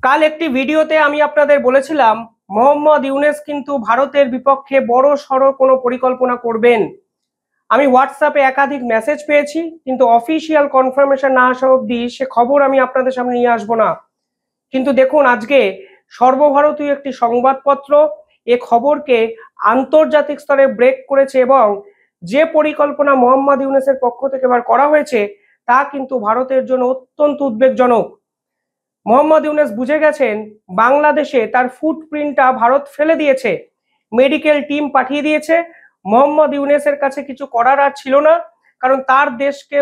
কাল একটি ভিডিওতে আমি আপনাদের বলেছিলাম মোহাম্মদ ইউনূস কিন্তু ভারতের বিপক্ষে বড় সড়ো কোনো পরিকল্পনা করবেন। আমি হোয়াটসঅ্যাপে একাধিক মেসেজ পেয়েছি, কিন্তু অফিসিয়াল কনফার্মেশন না আসা অবধি সে খবর আমি আপনাদের সামনে নিয়ে আসবো না। কিন্তু দেখুন, আজকে সর্বভারতীয় একটি সংবাদপত্র এ খবরকে আন্তর্জাতিক স্তরে ব্রেক করেছে এবং যে পরিকল্পনা মোহাম্মদ ইউনূসের পক্ষ থেকে এবার করা হয়েছে তা কিন্তু ভারতের জন্য অত্যন্ত উদ্বেগজনক। মোহাম্মদ ইউনূস বুঝে গেছেন বাংলাদেশে তার ফুটপ্রিন্টটা ভারত ফেলে দিয়েছে, মেডিকেল টিম পাঠিয়ে দিয়েছে। মোহাম্মদ ইউনূসের কাছে কিছু করার আর ছিল না, কারণ তার দেশকে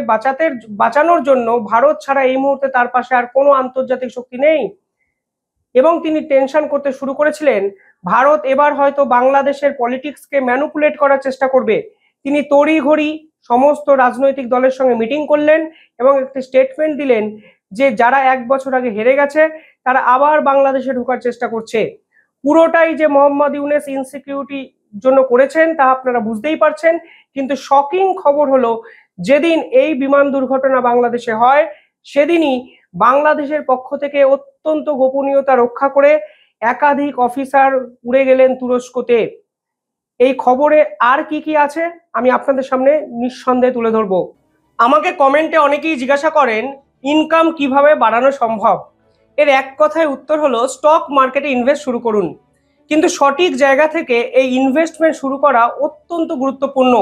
বাঁচানোর জন্য ভারত ছাড়া এই মুহূর্তে তার পাশে আর কোনো আন্তর্জাতিক শক্তি নেই। এবং তিনি টেনশন করতে শুরু করেছিলেন ভারত এবার হয়তো বাংলাদেশের পলিটিক্সকে ম্যানুপুলেট করার চেষ্টা করবে। তিনি তড়িঘড়ি সমস্ত রাজনৈতিক দলের সঙ্গে মিটিং করলেন এবং একটি স্টেটমেন্ট দিলেন যে যারা 1 বছর আগে হেরে গেছে তারা আবার বাংলাদেশে ঢোকার চেষ্টা করছে। পুরোটাই যে মোহাম্মদ ইউনূস ইনসিকিউরিটি জন্য করেছেন তা আপনারা বুঝতেই পারছেন। কিন্তু শকিং খবর হলো, যেদিন এই বিমান দুর্ঘটনা বাংলাদেশে হয় সেদিনই বাংলাদেশের পক্ষ থেকে অত্যন্ত গোপনীয়তা রক্ষা করে একাধিক অফিসার উড়ে গেলেন তুরস্কতে। এই খবরে আর কি কি আছে আমি আপনাদের সামনে নিঃসন্দেহে তুলে ধরবো। আমাকে কমেন্টে অনেকেই জিজ্ঞাসা করেন ইনকাম কিভাবে বাড়ানো সম্ভব। এর এক কথায় উত্তর হলো স্টক মার্কেটে ইনভেস্ট শুরু করুন। কিন্তু সঠিক জায়গা থেকে এই ইনভেস্টমেন্ট শুরু করা অত্যন্ত গুরুত্বপূর্ণ।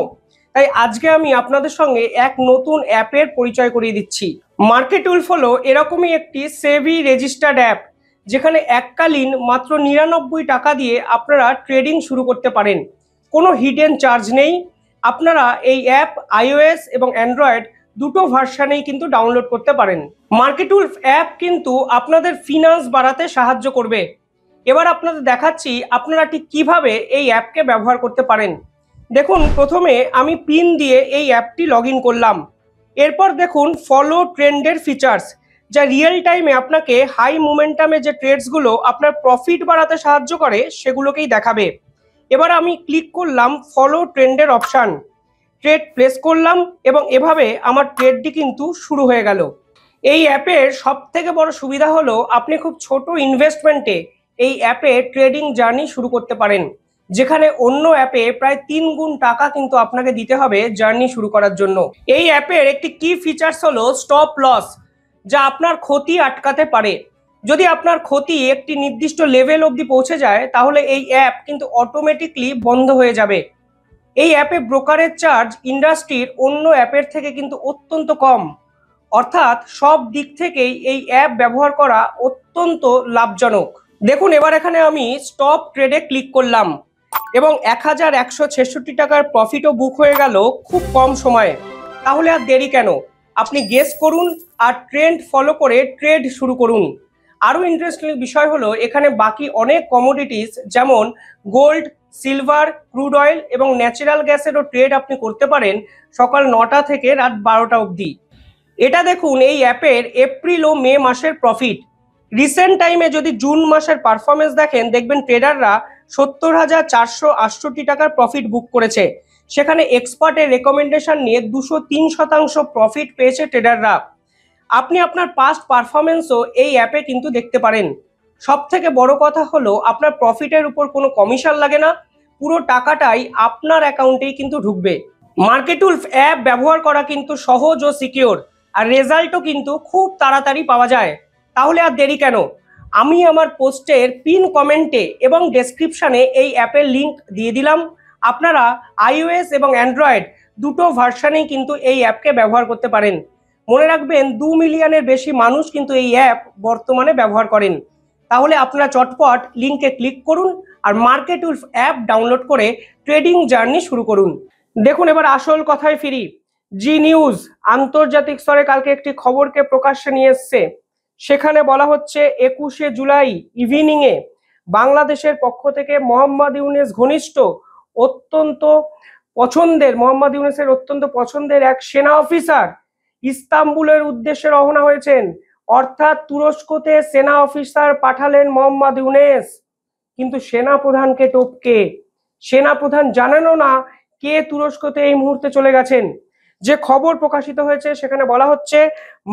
তাই আজকে আমি আপনাদের সঙ্গে এক নতুন অ্যাপের পরিচয় করিয়ে দিচ্ছি। মার্কেটউলফ হলো এরকমই একটি সেভি রেজিস্টার্ড অ্যাপ, যেখানে এককালীন মাত্র 99 টাকা দিয়ে আপনারা ট্রেডিং শুরু করতে পারেন। কোনো হিডেন চার্জ নেই। আপনারা এই অ্যাপ iOS এবং অ্যান্ড্রয়েড দুটো ভার্সানেই কিন্তু ডাউনলোড করতে পারেন। মার্কেটউলফ অ্যাপ কিন্তু আপনাদের ফিনান্স বাড়াতে সাহায্য করবে। এবার আপনাদের দেখাচ্ছি আপনারা ঠিক কিভাবে এই অ্যাপকে ব্যবহার করতে পারেন। দেখুন, প্রথমে আমি পিন দিয়ে এই অ্যাপটি লগ ইন করলাম। এরপর দেখুন ফলো ট্রেন্ডের ফিচার্স, যা রিয়েল টাইমে আপনাকে হাই মোমেন্টামে যে ট্রেডসগুলো আপনার প্রফিট বাড়াতে সাহায্য করে সেগুলোকেই দেখাবে। এবার আমি ক্লিক করলাম ফলো ট্রেন্ডের অপশান, ট্রেড প্লেস করলাম এবং এভাবে আমার ট্রেডটি কিন্তু শুরু হয়ে গেল। এই অ্যাপের সব থেকে বড় সুবিধা হলো আপনি খুব ছোট ইনভেস্টমেন্টে এই অ্যাপে ট্রেডিং জার্নি শুরু করতে পারেন, যেখানে অন্য অ্যাপে প্রায় 3 গুণ টাকা কিন্তু আপনাকে দিতে হবে জার্নি শুরু করার জন্য। এই অ্যাপের একটি কি ফিচার্স হলো স্টপ লস, যা আপনার ক্ষতি আটকাতে পারে। যদি আপনার ক্ষতি একটি নির্দিষ্ট লেভেল অবধি পৌঁছে যায় তাহলে এই অ্যাপ কিন্তু অটোমেটিকলি বন্ধ হয়ে যাবে। এই অ্যাপে ব্রোকারেজ চার্জ ইন্ডাস্ট্রির অন্য অ্যাপের থেকে কিন্তু অত্যন্ত কম, অর্থাৎ সব দিক থেকেই এই অ্যাপ ব্যবহার করা অত্যন্ত লাভজনক। দেখুন, এবার এখানে আমি স্টপ ট্রেডে ক্লিক করলাম এবং 1166 টাকার প্রফিটও বুক হয়ে গেল খুব কম সময়ে। তাহলে আর দেরি কেন, আপনি গেস করুন আর ট্রেন্ড ফলো করে ট্রেড শুরু করুন। আরও ইন্টারেস্টিং বিষয় হলো এখানে বাকি অনেক কমোডিটিস যেমন গোল্ড, সিলভার, ক্রুড অয়েল এবং ন্যাচারাল গ্যাসেরও ট্রেড আপনি করতে পারেন সকাল 9টা থেকে রাত 12টা অবধি। এটা দেখুন এই অ্যাপের এপ্রিল ও মে মাসের প্রফিট। রিসেন্ট টাইমে যদি জুন মাসের পারফরমেন্স দেখেন, দেখবেন ট্রেডাররা 70,468 টাকার প্রফিট বুক করেছে। সেখানে এক্সপার্টের রেকমেন্ডেশন নিয়ে 203% প্রফিট পেয়েছে ট্রেডাররা। আপনি আপনার পাস্ট পারফরমেন্সও এই অ্যাপে কিন্তু দেখতে পারেন। সব থেকে বড় কথা হলো আপনার প্রফিটের উপর কোনো কমিশন লাগে না, পুরো টাকাটাই আপনার অ্যাকাউন্টেই কিন্তু ঢুকবে। মার্কেটউলফ অ্যাপ ব্যবহার করা কিন্তু সহজ ও সিকিওর, আর রেজাল্টও কিন্তু খুব তাড়াতাড়ি পাওয়া যায়। তাহলে আর দেরি কেন, আমি আমার পোস্টের পিন কমেন্টে এবং ডেসক্রিপশানে এই অ্যাপের লিঙ্ক দিয়ে দিলাম। আপনারা iOS এবং অ্যান্ড্রয়েড দুটো ভার্সানেই কিন্তু এই অ্যাপকে ব্যবহার করতে পারেন। মনে রাখবেন 2 মিলিয়নের বেশি মানুষ কিন্তু এই অ্যাপ বর্তমানে ব্যবহার করেন। তাহলে আপনারা চটপট লিঙ্কে ক্লিক করুন আর মার্কেটউলফ অ্যাপ ডাউনলোড করে ট্রেডিং জার্নি শুরু করুন। দেখুন, এবার আসল কথায় ফিরি। জি নিউজ আন্তর্জাতিক স্তরে কালকে একটি খবরকে প্রকাশ্যে নিয়ে এসছে। সেখানে বলা হচ্ছে 21শে জুলাই ইভিনিংয়ে বাংলাদেশের পক্ষ থেকে মোহাম্মদ ইউনূস ঘনিষ্ঠ মোহাম্মদ ইউনূসের অত্যন্ত পছন্দের এক সেনা অফিসার ইস্তাম্বুলের উদ্দেশ্যে রওনা হয়েছেন। অর্থাৎ তুরস্কতে সেনা অফিসার পাঠালেন মোহাম্মদ ইউনূস। কিন্তু সেনা প্রধানকে টপকে সেনা প্রধান জানানো না কে তুরস্কতে এই মুহূর্তে চলে গেছেন। যে খবর প্রকাশিত হয়েছে সেখানে বলা হচ্ছে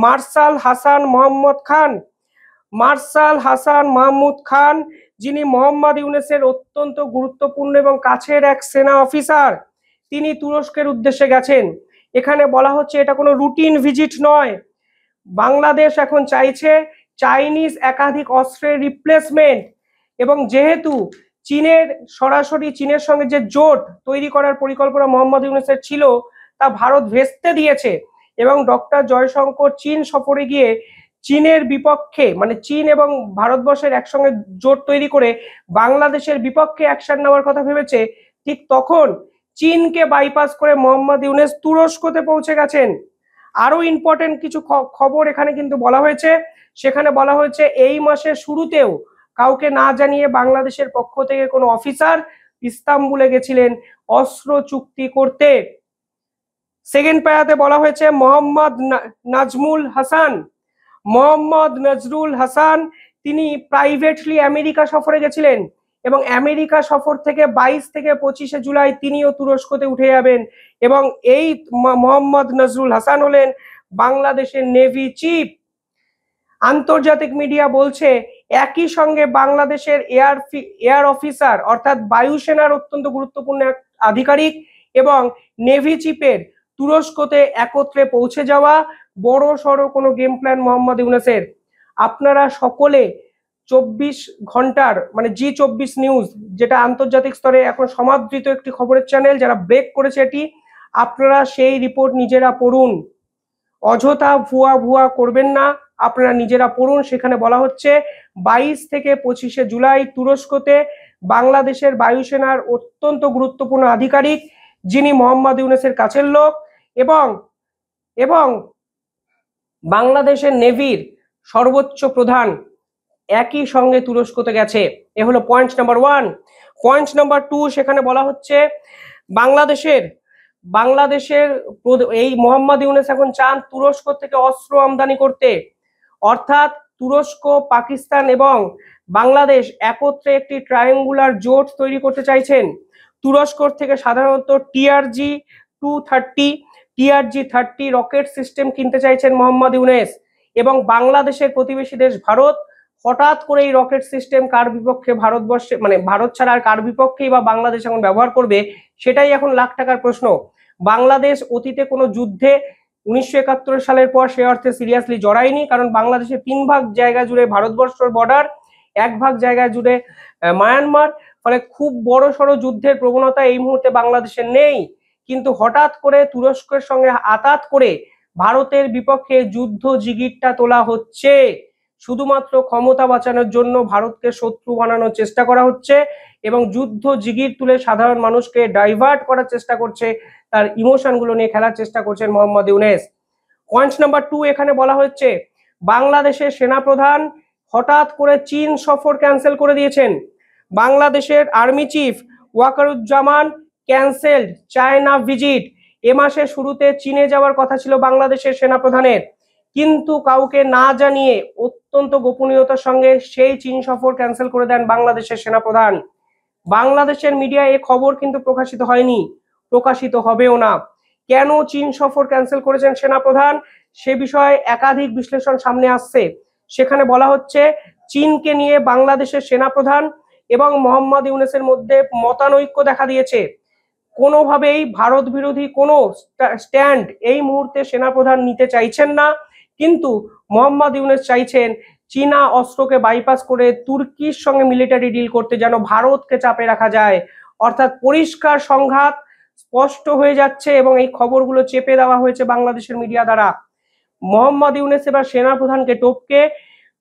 মার্শাল হাসান মোহাম্মদ খান মার্শাল হাসান মাহমুদ খান, যিনি মোহাম্মদ ইউনূসের অত্যন্ত গুরুত্বপূর্ণ এবং কাছের এক সেনা অফিসার, তিনি তুরস্কের উদ্দেশ্যে গেছেন। এখানে বলা হচ্ছে এটা কোনো রুটিন ভিজিট নয়। বাংলাদেশ এখন চাইছে চাইনিজ একাধিক অস্ত্রের রিপ্লেসমেন্ট, এবং যেহেতু চীনের সরাসরি চীনের সঙ্গে যে জোট তৈরি করার পরিকল্পনা মোহাম্মদ ইউনূসের ছিল তা ভারত ভেস্তে দিয়েছে, এবং ডক্টর জয়শঙ্কর চীন সফরে গিয়ে চীনের বিপক্ষে, মানে চীন এবং ভারতবর্ষের একসঙ্গে জোট তৈরি করে বাংলাদেশের বিপক্ষে অ্যাকশন নেওয়ার কথা ভেবেছে। ঠিক তখন চীনকে বাইপাস করে মোহাম্মদ ইউনূস তুরস্কতে পৌঁছে গেছেন। আরো ইম্পর্টেন্ট কিছু খবর এখানে কিন্তু বলা হয়েছে। সেখানে বলা হয়েছে এই মাসের শুরুতেও কাউকে না জানিয়ে বাংলাদেশের পক্ষ থেকে কোনো অফিসার ইস্তাম্বুলে গেছিলেন অস্ত্র চুক্তি করতে। সেকেন্ড প্যারাতে বলা হয়েছে মোহাম্মদ নজরুল হাসান তিনি প্রাইভেটলি আমেরিকা সফরে গেছিলেন, এবং আমেরিকা সফর থেকে 22 থেকে 25 জুলাই তিনিও তুরস্কতে উঠে যাবেন। এবং এই মোহাম্মদ নজরুল হাসান হলেন বাংলাদেশের নেভি চিফ। আন্তর্জাতিক মিডিয়া বলছে একই সঙ্গে বাংলাদেশের এয়ার অফিসার অর্থাৎ বায়ুসেনার অত্যন্ত গুরুত্বপূর্ণ এক আধিকারিক এবং নেভি চিফের তুরস্কতে একত্রে পৌঁছে যাওয়া বড় সড়ো কোনো গেম প্ল্যান মোহাম্মদ ইউনূসের। আপনারা সকলে 24 ঘন্টার মানে G24 নিউজ, যেটা আন্তর্জাতিক স্তরে এখন সমাদৃত একটি খবরের চ্যানেল, যারা ব্রেক করেছে এটি, আপনারা সেই রিপোর্ট নিজেরা পড়ুন, অযথা ভুয়া করবেন না, আপনারা নিজেরা পড়ুন। সেখানে বলা হচ্ছে 22 থেকে 25 জুলাই তুরস্কতে বাংলাদেশের বায়ুসেনার অত্যন্ত গুরুত্বপূর্ণ আধিকারিক, যিনি মোহাম্মদ ইউনূসের কাছের লোক, এবং বাংলাদেশের নেভির সর্বোচ্চ প্রধান একই সঙ্গে তুরস্কতে গেছে। এ হলো পয়েন্ট নাম্বার 1। পয়েন্ট নাম্বার 2, সেখানে বলা হচ্ছে বাংলাদেশের এই মোহাম্মদ ইউনূস এখন চান তুরস্ক থেকে অস্ত্র আমদানি করতে, অর্থাৎ তুরস্ক, পাকিস্তান এবং বাংলাদেশ একত্রে একটি ট্রায়াঙ্গুলার জোট তৈরি করতে চাইছেন। তুরস্ক থেকে সাধারণত TRG-30 রকেট সিস্টেম কিনতে চাইছেন মোহাম্মদ ইউনূস, এবং বাংলাদেশের প্রতিবেশী দেশ ভারত হঠাৎ করে এই রকেট সিস্টেম কার বিপক্ষে, ভারতবর্ষে মানে ভারত ছাড়া আর কার বিপক্ষেই বা বাংলাদেশ এখন ব্যবহার করবে, সেটাই এখন লাখ টাকার প্রশ্ন। বাংলাদেশ অতীতে কোনো যুদ্ধে 1971 সালের পর সে অর্থে সিরিয়াসলি জড়ায়নি, কারণ বাংলাদেশের 3 ভাগ জায়গা জুড়ে ভারতবর্ষের বর্ডার, 1 ভাগ জায়গা জুড়ে মায়ানমার, ফলে খুব বড় সড়ো যুদ্ধের প্রবণতা এই মুহূর্তে বাংলাদেশের নেই। কিন্তু হঠাৎ করে তুরস্কের সঙ্গে আতাত করে ভারতের বিপক্ষে যুদ্ধ জিগিরটা তোলা হচ্ছে, শুধুমাত্র ক্ষমতা বাঁচানোর জন্য ভারতকে শত্রু বানানোর চেষ্টা করা হচ্ছে, এবং যুদ্ধ জিগির তুলে সাধারণ মানুষকে ডাইভার্ট করার চেষ্টা করছে, তার ইমোশন গুলো নিয়ে খেলার চেষ্টা করছেন মোহাম্মদ ইউনূস। পয়েন্ট নাম্বার 2, এখানে বলা হচ্ছে বাংলাদেশের সেনাপ্রধান হঠাৎ করে চীন সফর ক্যান্সেল করে দিয়েছেন। বাংলাদেশের army chief Wakeruzzaman cancelled China visit. এ মাসের শুরুতে চীনে যাওয়ার কথা ছিল বাংলাদেশের সেনাপ্রধানের, কিন্তু কাউকে না জানিয়ে অত্যন্ত গোপনীয়তার সঙ্গে সেই চীন সফর ক্যান্সেল করে দেন বাংলাদেশের সেনাপ্রধান। বাংলাদেশের মিডিয়ায় এই খবর কিন্তু প্রকাশিত হয়নি, প্রকাশিত হবেও না। কেন চীন সফর ক্যান্সেল করেছেন সেনাপ্রধান, সে বিষয়ে একাধিক বিশ্লেষণ সামনে আসছে। সেখানে বলা হচ্ছে চীনকে নিয়ে বাংলাদেশের সেনাপ্রধান এবং মোহাম্মদ ইউনূসের মধ্যে মতানৈক্য দেখা দিয়েছে। কোনোভাবেই ভারত বিরোধী কোনো স্ট্যান্ড এই মুহূর্তে সেনাপ্রধান নিতে চাইছেন না, কিন্তু মোহাম্মদ ইউনূস চাইছেন চীনা অস্ত্রকে বাইপাস করে তুর্কির সঙ্গে মিলিটারি ডিল করতে, যেন ভারতকে চাপে রাখা যায়। অর্থাৎ পরিষ্কার সংঘাত স্পষ্ট হয়ে যাচ্ছে, এবং এই খবরগুলো চেপে দেওয়া হয়েছে বাংলাদেশের মিডিয়া দ্বারা। মোহাম্মদ ইউনূস এবার সেনাপ্রধানকে টপকে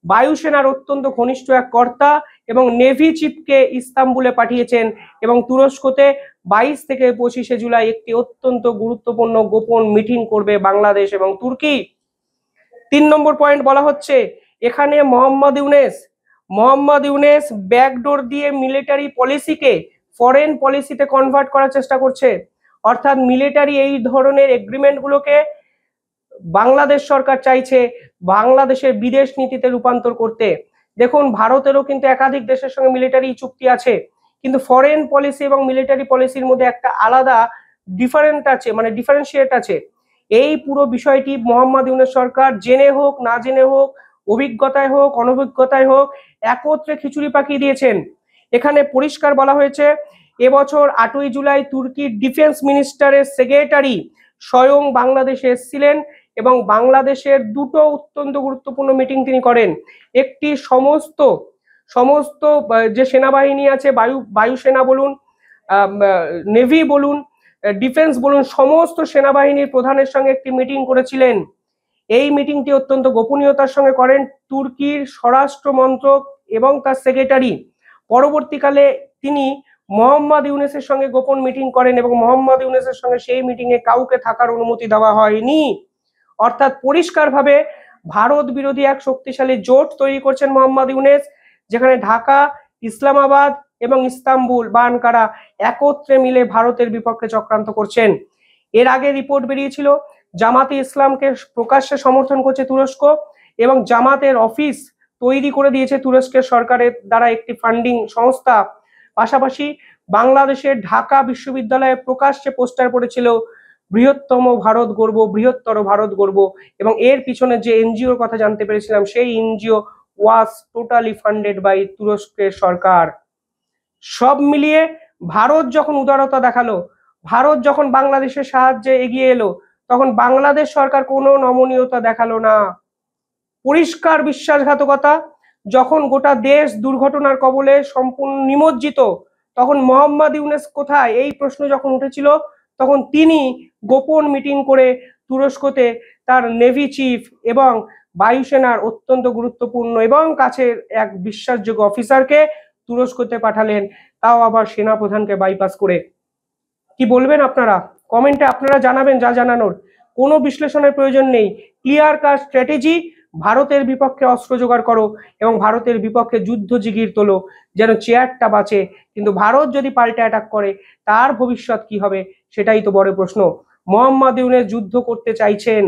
বায়ুসেনার অত্যন্ত ঘনিষ্ঠ এক কর্তা এবং নেভি চিফকে ইস্তাম্বুলে পাঠিয়েছেন, এবং তুরস্কতে 22 থেকে 25 জুলাই একটি অত্যন্ত গুরুত্বপূর্ণ গোপন মিটিং করবে বাংলাদেশ এবং তুর্কি। 3 নম্বর পয়েন্ট বলা হচ্ছে এখানে মোহাম্মদ ইউনূস ব্যাকডোর দিয়ে মিলিটারি পলিসিকে ফরেন পলিসিতে কনভার্ট করার চেষ্টা করছে, অর্থাৎ মিলিটারি এই ধরনের এগ্রিমেন্ট গুলোকে বাংলাদেশ সরকার চাইছে বাংলাদেশের বিদেশ নীতিতে রূপান্তর করতে। দেখুন, ভারতেরও কিন্তু একাধিক দেশের সঙ্গে মিলিটারি চুক্তি আছে, কিন্তু ফরেন পলিসি এবং মিলিটারি পলিসির মধ্যে একটা আলাদা ডিফারেন্সিয়েট আছে। এই পুরো বিষয়টি মোহাম্মদ ইউনূস সরকার জেনে হোক না জেনে হোক অভিজ্ঞতায় হোক অনভিজ্ঞতায় হোক একত্রে খিচুড়ি পাকিয়ে দিয়েছেন। এখানে পরিষ্কার বলা হয়েছে এবছর 8ই জুলাই তুর্কির ডিফেন্স মিনিস্টারের সেক্রেটারি স্বয়ং বাংলাদেশে এসেছিলেন এবং বাংলাদেশের দুটো অত্যন্ত গুরুত্বপূর্ণ মিটিং তিনি করেন। একটি সমস্ত যে সেনাবাহিনী আছে, বায়ুসেনা বলুন, নেভি বলুন, ডিফেন্স বলুন, সমস্ত সেনাবাহিনীর প্রধানের সঙ্গে একটি মিটিং করেছিলেন। এই মিটিংটি অত্যন্ত গোপনীয়তার সঙ্গে করেন তুর্কির স্বরাষ্ট্র মন্ত্রক এবং তার সেক্রেটারি। পরবর্তীকালে তিনি মোহাম্মদ ইউনূসের সঙ্গে গোপন মিটিং করেন এবং মোহাম্মদ ইউনূসের সঙ্গে সেই মিটিংয়ে কাউকে থাকার অনুমতি দেওয়া হয়নি। অর্থাৎ পরিষ্কারভাবে ভারত বিরোধী এক শক্তিশালী জোট তৈরি করছেন মোহাম্মদ ইউনূস, যেখানে ঢাকা, ইসলামাবাদ এবং ইস্তাম্বুল বা আনকারা একত্রে মিলে ভারতের বিপক্ষে চক্রান্ত করছেন। এর আগে রিপোর্ট বেরিয়েছিল জামাতে ইসলামকে প্রকাশ্যে সমর্থন করছে তুরস্ক এবং জামাতের অফিস তৈরি করে দিয়েছে তুরস্কের সরকারের দ্বারা একটি ফান্ডিং সংস্থা। পাশাপাশি বাংলাদেশের ঢাকা বিশ্ববিদ্যালয়ে প্রকাশ্যে পোস্টার পড়েছিল বৃহত্তম ভারত গর্ব, বৃহত্তর ভারত গর্ব, এবং এর পিছনে যে এনজিওর কথা জানতে পেরেছিলাম সেই NGO was totally funded by তুরস্কের সরকার। সব মিলিয়ে ভারত যখন উদারতা দেখালো, ভারত যখন বাংলাদেশের সাহায্যে এগিয়ে এলো, তখন বাংলাদেশ সরকার কোনো নমনীয়তা দেখালো না। পরিষ্কার বিশ্বাসঘাতকতা। যখন গোটা দেশ দুর্ঘটনার কবলে সম্পূর্ণ নিমজ্জিত, তখন মোহাম্মদ ইউনূস কোথায় এই প্রশ্ন যখন উঠেছিল, তখন তিনি গোপন মিটিং করে তুরস্কতে তার নেভি চিফ এবং বায়ুসেনার অত্যন্ত গুরুত্বপূর্ণ এবং কাছের এক বিশ্বাসযোগ্য অফিসারকে তুরস্কতে পাঠালেন, তাও আবার সেনাপ্রধানকে বাইপাস করে। কি বলবেন আপনারা? কমেন্টে আপনারা জানাবেন যা জানানোর, কোনো বিশ্লেষণের প্রয়োজন নেই। ক্লিয়ার কাট স্ট্র্যাটেজি, ভারতের বিপক্ষে অস্ত্র জোগাড় করো এবং ভারতের বিপক্ষে যুদ্ধ জিগির তোলো যেন চেয়ারটা বাঁচে। কিন্তু ভারত যদি পাল্টে অ্যাটাক করে তার ভবিষ্যৎ কি হবে সেটাই তো বড় প্রশ্ন। মোহাম্মদ ইউনূস যুদ্ধ করতে চাইছেন,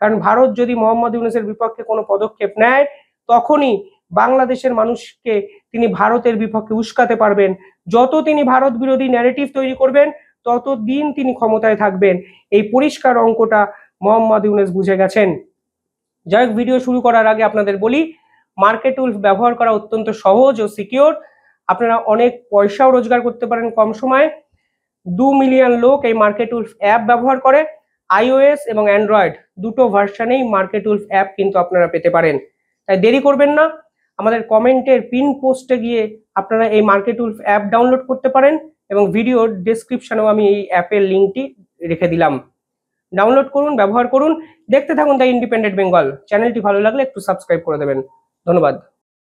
কারণ ভারত যদি মোহাম্মদ ইউনূসের বিপক্ষে কোনো পদক্ষেপ নেয় তখনই বাংলাদেশের মানুষকে তিনি ভারতের বিপক্ষে উস্কাতে পারবেন। যত তিনি ভারত বিরোধী ন্যারেটিভ তৈরি করবেন ততদিন তিনি ক্ষমতায় থাকবেন। এই পরিষ্কার অঙ্কটা মোহাম্মদ ইউনূস বুঝে গেছেন। যাই হোক, ভিডিও শুরু করার আগে আপনাদের বলি, মার্কেট উলফ ব্যবহার করা অত্যন্ত সহজ ও সিকিউর। আপনারা অনেক পয়সাও রোজগার করতে পারেন কম সময়ে। 2 মিলিয়ন লোক এই মার্কেট উলফ অ্যাপ ব্যবহার করে। iOS এবং অ্যান্ড্রয়েড দুটো ভার্সানেই মার্কেট উলফ অ্যাপ কিন্তু আপনারা পেতে পারেন। তাই দেরি করবেন না, আমাদের কমেন্টের পিন পোস্টে গিয়ে আপনারা এই মার্কেট উলফ অ্যাপ ডাউনলোড করতে পারেন এবং ভিডিওর ডেসক্রিপশনেও আমি এই অ্যাপের লিঙ্কটি রেখে দিলাম। ডাউনলোড করুন, ব্যবহার করুন, দেখতে থাকুন দ্য ইন্ডিপেন্ডেন্ট বেঙ্গল। চ্যানেলটি ভালো লাগলে একটু সাবস্ক্রাইব করে দেবেন। ধন্যবাদ।